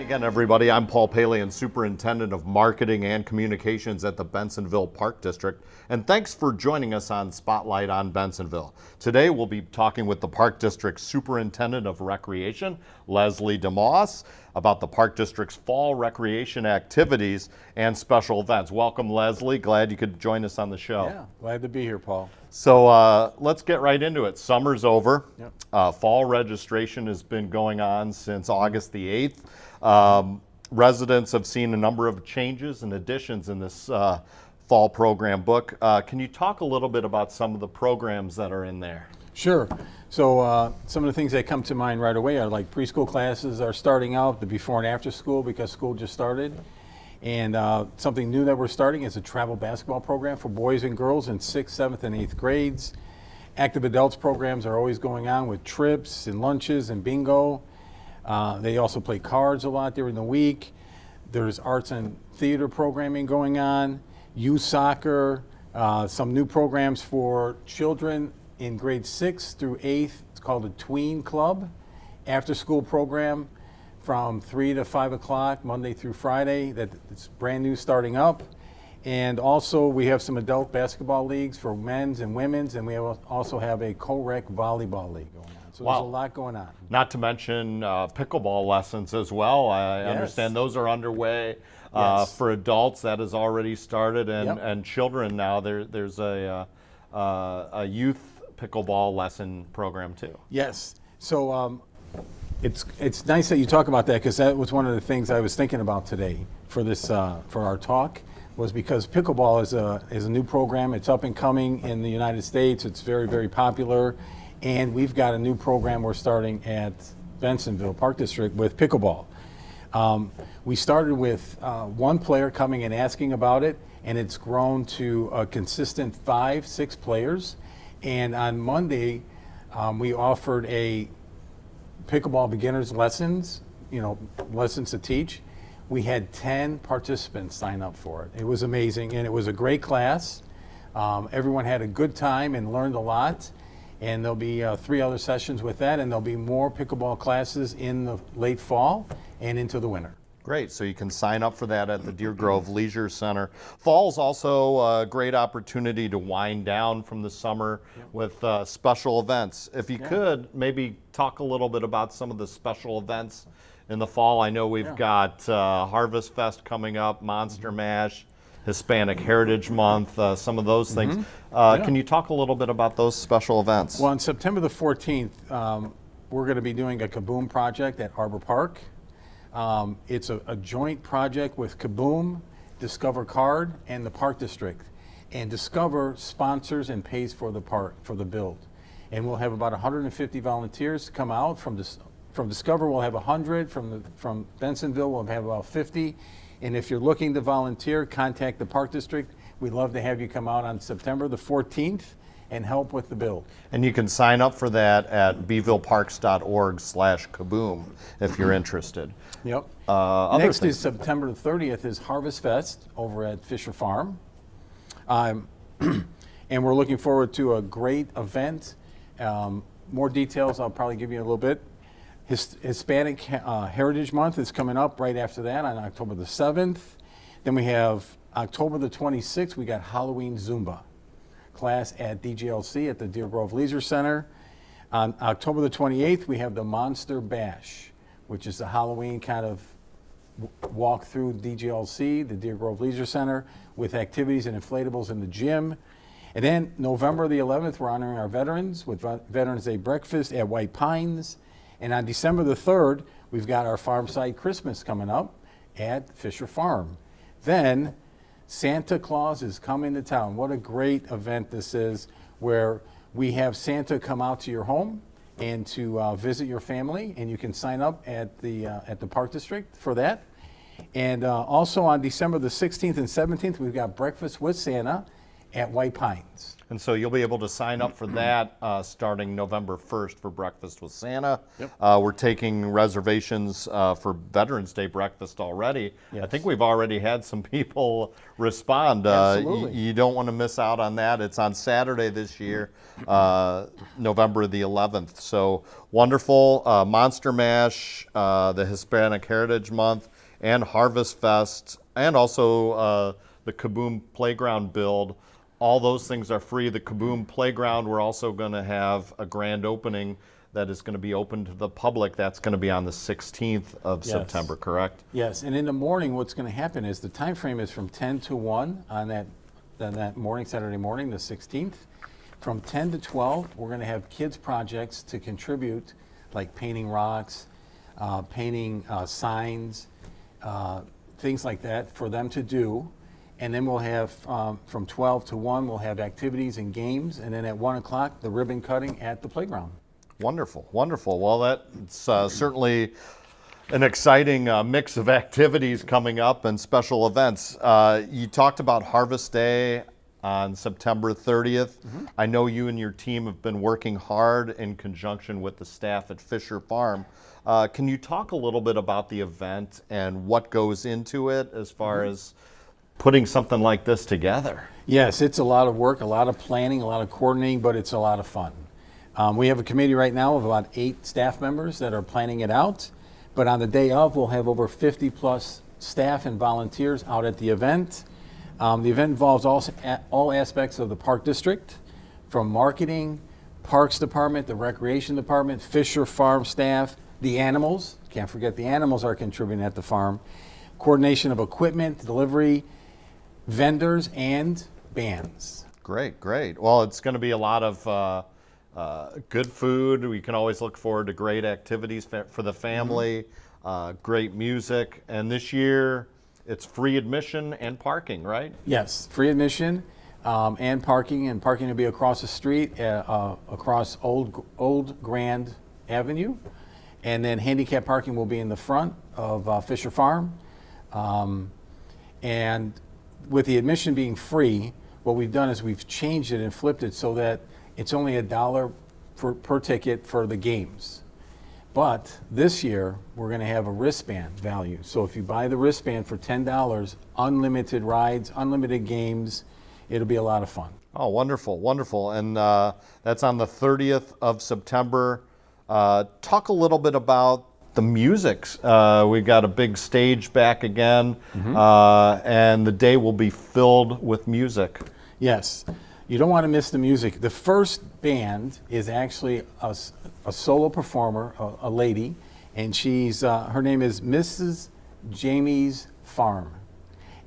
Again, everybody, I'm Paul Palian, Superintendent of Marketing and Communications at the Bensenville Park District, and thanks for joining us on Spotlight on Bensenville. Today we'll be talking with the Park District's Superintendent of Recreation, Leslie DeMoss, about the Park District's fall recreation activities and special events. Welcome, Leslie. Glad you could join us on the show. Yeah, glad to be here, Paul. So let's get right into it. Summer's over. Yep. Fall registration has been going on since August the 8th. Residents have seen a number of changes and additions in this fall program book. Can you talk a little bit about some of the programs that are in there? Sure. So some of the things that come to mind right away are like preschool classes are starting out, the before and after school because school just started. And something new that we're starting is a travel basketball program for boys and girls in 6th, 7th, and 8th grades. Active adults programs are always going on with trips and lunches and bingo. They also play cards a lot during the week. There's arts and theater programming going on, youth soccer, some new programs for children in grades 6 through 8th. It's called a Tween Club, after school program from 3 to 5 o'clock, Monday through Friday. It's brand new, starting up. And also we have some adult basketball leagues for men's and women's, and we also have a co-rec volleyball league going on. So There's a lot going on. Not to mention pickleball lessons as well. I understand those are underway. For adults, that has already started, and children now. There's a youth pickleball lesson program too. Yes. So it's nice that you talk about that, because that was one of the things I was thinking about today for this for our talk, was because pickleball is a new program. It's up and coming in the United States. It's very, very popular, and we've got a new program we're starting at Bensenville Park District with pickleball. We started with one player coming and asking about it, and it's grown to a consistent 5-6 players. And on Monday, we offered a pickleball beginners lessons, lessons to teach. We had 10 participants sign up for it. It was amazing, and it was a great class. Everyone had a good time and learned a lot. And there'll be 3 other sessions with that, and there'll be more pickleball classes in the late fall and into the winter. Great, so you can sign up for that at the Deer Grove Leisure Center. Fall's also a great opportunity to wind down from the summer with special events. If you could, maybe talk a little bit about some of the special events in the fall. I know we've got Harvest Fest coming up, Monster Mash, Hispanic Heritage Month, some of those things. Can you talk a little bit about those special events? Well, on September the 14th, we're going to be doing a Kaboom project at Arbor Park. It's a joint project with Kaboom, Discover Card, and the Park District. And Discover sponsors and pays for the park, for the build. And we'll have about 150 volunteers come out. From Discover, we'll have 100. From Bensenville, we'll have about 50. And if you're looking to volunteer, contact the Park District. We'd love to have you come out on September the 14th and help with the build. And you can sign up for that at bvilleparks.org/kaboom if you're interested. Yep. Next is September the 30th is Harvest Fest over at Fisher Farm. And we're looking forward to a great event. More details I'll probably give you in a little bit. Hispanic Heritage Month is coming up right after that on October the 7th. Then we have October the 26th, we got Halloween Zumba class at DGLC at the Deer Grove Leisure Center. On October the 28th, we have the Monster Bash, which is the Halloween kind of walk through DGLC, the Deer Grove Leisure Center, with activities and inflatables in the gym. And then November the 11th, we're honoring our veterans with Veterans Day breakfast at White Pines. And on December the 3rd, we've got our Farmside Christmas coming up at Fisher Farm. Then Santa Claus is coming to town. What a great event this is, where we have Santa come out to your home and to visit your family, and you can sign up at the Park District for that. And also on December the 16th and 17th, we've got Breakfast with Santa at White Pines. And so you'll be able to sign up for that starting November 1st for Breakfast with Santa. Yep. We're taking reservations for Veterans Day breakfast already. Yes. I think we've already had some people respond. Absolutely. You don't want to miss out on that. It's on Saturday this year, November the 11th. So wonderful. Monster Mash, the Hispanic Heritage Month, and Harvest Fest, and also the Kaboom Playground build. All those things are free. The Kaboom Playground, we're also going to have a grand opening that is going to be open to the public. That's going to be on the 16th of Yes. September, correct? Yes, and in the morning, what's going to happen is the time frame is from 10 to 1 on that morning, Saturday morning, the 16th. From 10 to 12, we're going to have kids projects to contribute, like painting rocks, painting signs, things like that for them to do. And then we'll have, from 12 to 1, we'll have activities and games. And then at 1 o'clock, the ribbon cutting at the playground. Wonderful, wonderful. Well, that's certainly an exciting mix of activities coming up and special events. You talked about Harvest Day on September 30th. Mm-hmm. I know you and your team have been working hard in conjunction with the staff at Fisher Farm. Can you talk a little bit about the event and what goes into it as far as putting something like this together? Yes, it's a lot of work, a lot of planning, a lot of coordinating, but it's a lot of fun. We have a committee right now of about 8 staff members that are planning it out. But on the day of, we'll have over 50 plus staff and volunteers out at the event. The event involves all aspects of the Park District, from marketing, Parks Department, the Recreation Department, Fisher Farm staff, the animals. Can't forget the animals are contributing at the farm. Coordination of equipment, delivery, vendors, and bands. Great, great. Well, it's going to be a lot of good food. We can always look forward to great activities for the family, great music. And this year, it's free admission and parking, right? Yes, free admission and parking will be across the street, across Old Grand Avenue. And then handicap parking will be in the front of Fisher Farm. And with the admission being free, what we've done is we've changed it and flipped it so that it's only $1 per ticket for the games. But this year, we're going to have a wristband value. So if you buy the wristband for $10, unlimited rides, unlimited games, it'll be a lot of fun. Oh, wonderful, wonderful. And that's on the 30th of September. Talk a little bit about the music. We've got a big stage back again, and the day will be filled with music. Yes, you don't want to miss the music. The first band is actually a solo performer, a lady, and she's her name is Mrs. Jamie's Farm.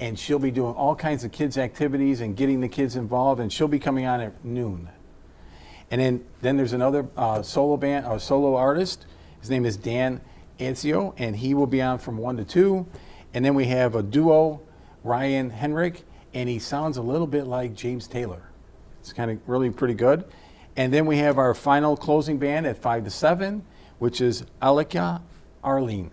And she'll be doing all kinds of kids' activities and getting the kids involved, and she'll be coming on at noon. And then there's another solo artist. His name is Dan Anzio, and he will be on from 1 to 2. And then we have a duo, Ryan Henrik, and he sounds a little bit like James Taylor. It's kind of really pretty good. And then we have our final closing band at 5 to 7, which is Alika Arlene.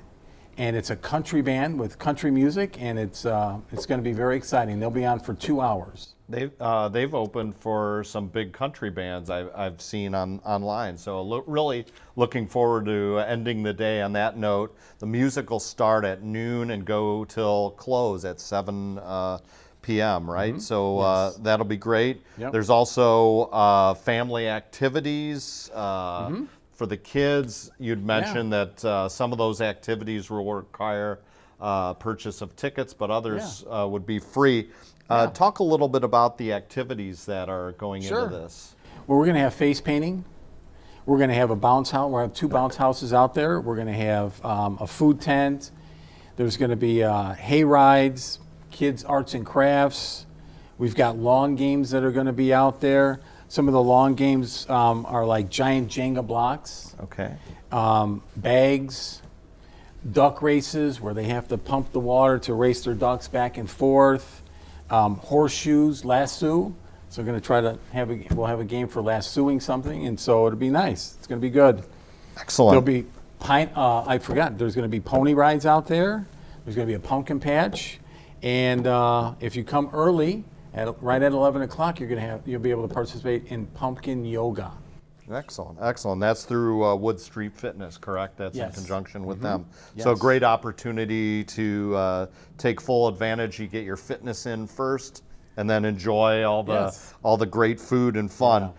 And it's a country band with country music, and it's going to be very exciting. They'll be on for 2 hours. They've opened for some big country bands I've seen online. So really looking forward to ending the day on that note. The music will start at noon and go till close at 7 p.m., right? So Yes. that'll be great. Yep. There's also family activities for the kids. You'd mentioned that some of those activities will require purchase of tickets, but others would be free. Talk a little bit about the activities that are going into this. Well, we're going to have face painting. We're going to have a bounce house. We'll have 2 bounce houses out there. We're going to have a food tent. There's going to be hay rides, kids' arts and crafts. We've got lawn games that are going to be out there. Some of the lawn games are like giant Jenga blocks. Okay. Bags, duck races where they have to pump the water to race their ducks back and forth. Horseshoes, lasso. So we're going to try to we'll have a game for lassoing something, and so it'll be nice. It's going to be good. Excellent. There'll be I forgot. There's going to be pony rides out there. There's going to be a pumpkin patch, and if you come early, Right at 11 o'clock, you'll be able to participate in pumpkin yoga. Excellent, excellent. That's through Wood Street Fitness, correct? That's in Yes. conjunction with them. Yes. So great opportunity to take full advantage. You get your fitness in first, and then enjoy all the Yes. all the great food and fun.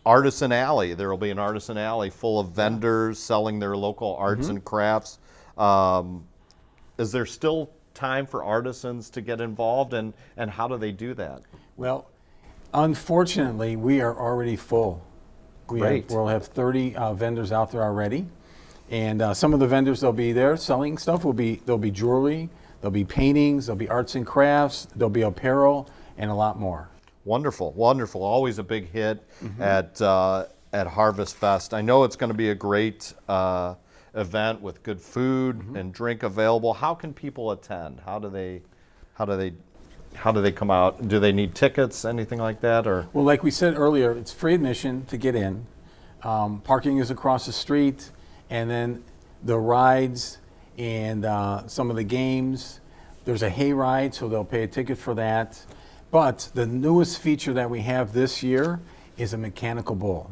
Artisan Alley. There will be an Artisan Alley full of vendors selling their local arts and crafts. Is there still time for artisans to get involved, and how do they do that? Well, unfortunately, we are already full. We'll have 30 vendors out there already, and some of the vendors that'll be there selling stuff there'll be jewelry, there'll be paintings, there'll be arts and crafts, there'll be apparel, and a lot more. Wonderful, wonderful. Always a big hit at Harvest Fest. I know it's going to be a great event with good food and drink available. How can people attend? How do they come out? Do they need tickets, anything like that, or? Well, like we said earlier, it's free admission to get in. Parking is across the street, and then the rides and some of the games. There's a hay ride, so they'll pay a ticket for that. But the newest feature that we have this year is a mechanical bull.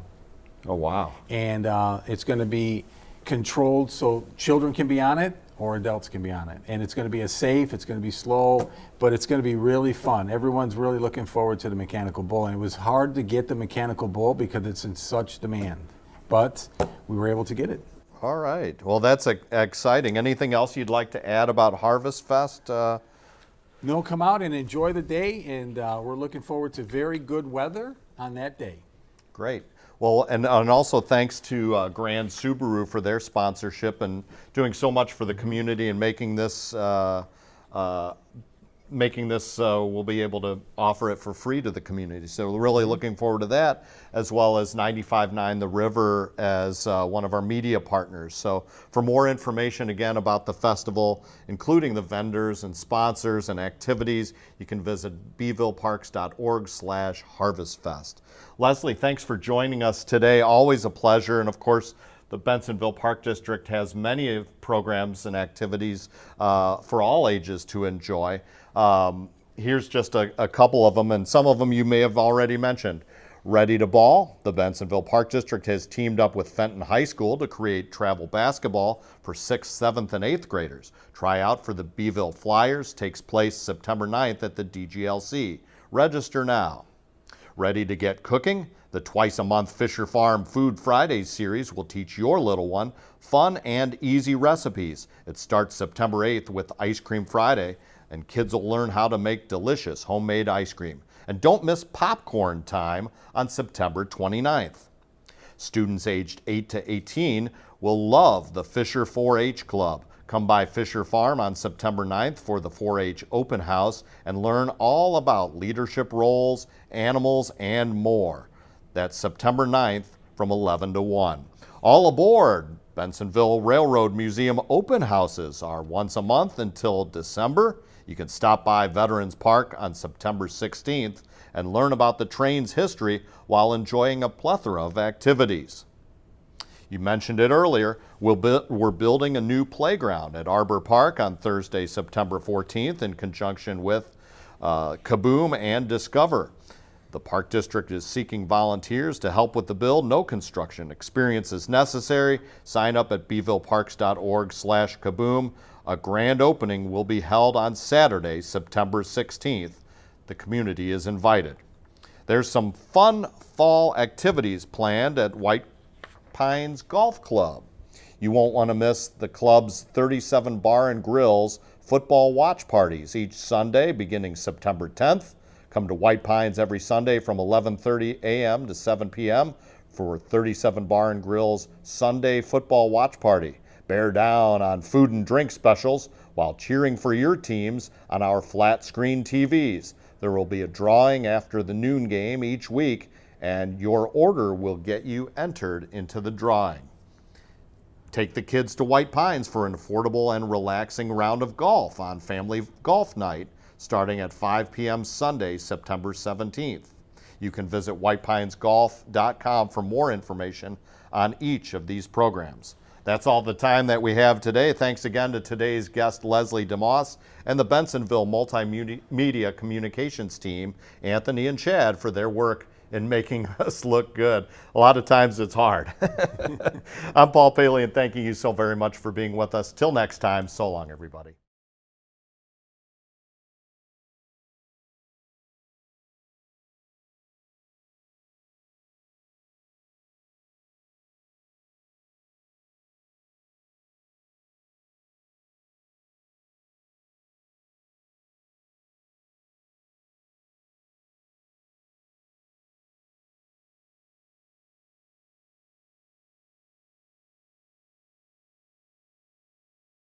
Oh, wow. And it's going to be controlled so children can be on it or adults can be on it. And it's going to be safe, it's going to be slow, but it's going to be really fun. Everyone's really looking forward to the mechanical bull. And it was hard to get the mechanical bull because it's in such demand. But we were able to get it. All right. Well, that's exciting. Anything else you'd like to add about Harvest Fest? No, come out and enjoy the day. And we're looking forward to very good weather on that day. Great. Well, and also thanks to Grand Subaru for their sponsorship and doing so much for the community and making this we'll be able to offer it for free to the community. So we're really looking forward to that, as well as 95.9 The River as one of our media partners. So for more information, again, about the festival, including the vendors and sponsors and activities, you can visit bvilleparks.org/harvestfest. Leslie, thanks for joining us today. Always a pleasure. And of course, the Bensenville Park District has many programs and activities for all ages to enjoy. Here's just a couple of them, and some of them you may have already mentioned. Ready to Ball. The Bensenville Park District has teamed up with Fenton High School to create travel basketball for 6th, 7th, and 8th graders. Tryout for the Beeville Flyers takes place September 9th at the DGLC. Register now. Ready to get cooking? The twice-a-month Fisher Farm Food Fridays series will teach your little one fun and easy recipes. It starts September 8th with Ice Cream Friday, and kids will learn how to make delicious homemade ice cream. And don't miss popcorn time on September 29th. Students aged 8 to 18 will love the Fisher 4-H Club. Come by Fisher Farm on September 9th for the 4-H open house and learn all about leadership roles, animals, and more. That's September 9th from 11 to 1. All aboard! Bensenville Railroad Museum open houses are once a month until December. You can stop by Veterans Park on September 16th and learn about the train's history while enjoying a plethora of activities. You mentioned it earlier, we're building a new playground at Arbor Park on Thursday, September 14th in conjunction with Kaboom and Discover. The Park District is seeking volunteers to help with the build. No construction experience is necessary. Sign up at bvilleparks.org/kaboom. A grand opening will be held on Saturday, September 16th. The community is invited. There's some fun fall activities planned at White Pines Golf Club. You won't want to miss the club's 37 bar and grills football watch parties each Sunday beginning September 10th. Come to White Pines every Sunday from 11:30 a.m. to 7 p.m. for 37 Bar and Grill's Sunday football watch party. Bear down on food and drink specials while cheering for your teams on our flat screen TVs. There will be a drawing after the noon game each week, and your order will get you entered into the drawing. Take the kids to White Pines for an affordable and relaxing round of golf on Family Golf Night, starting at 5 p.m. Sunday, September 17th. You can visit whitepinesgolf.com for more information on each of these programs. That's all the time that we have today. Thanks again to today's guest, Leslie DeMoss, and the Bensenville Multimedia Communications team, Anthony and Chad, for their work in making us look good. A lot of times it's hard. I'm Paul Palian, thanking you so very much for being with us. Till next time, so long, everybody.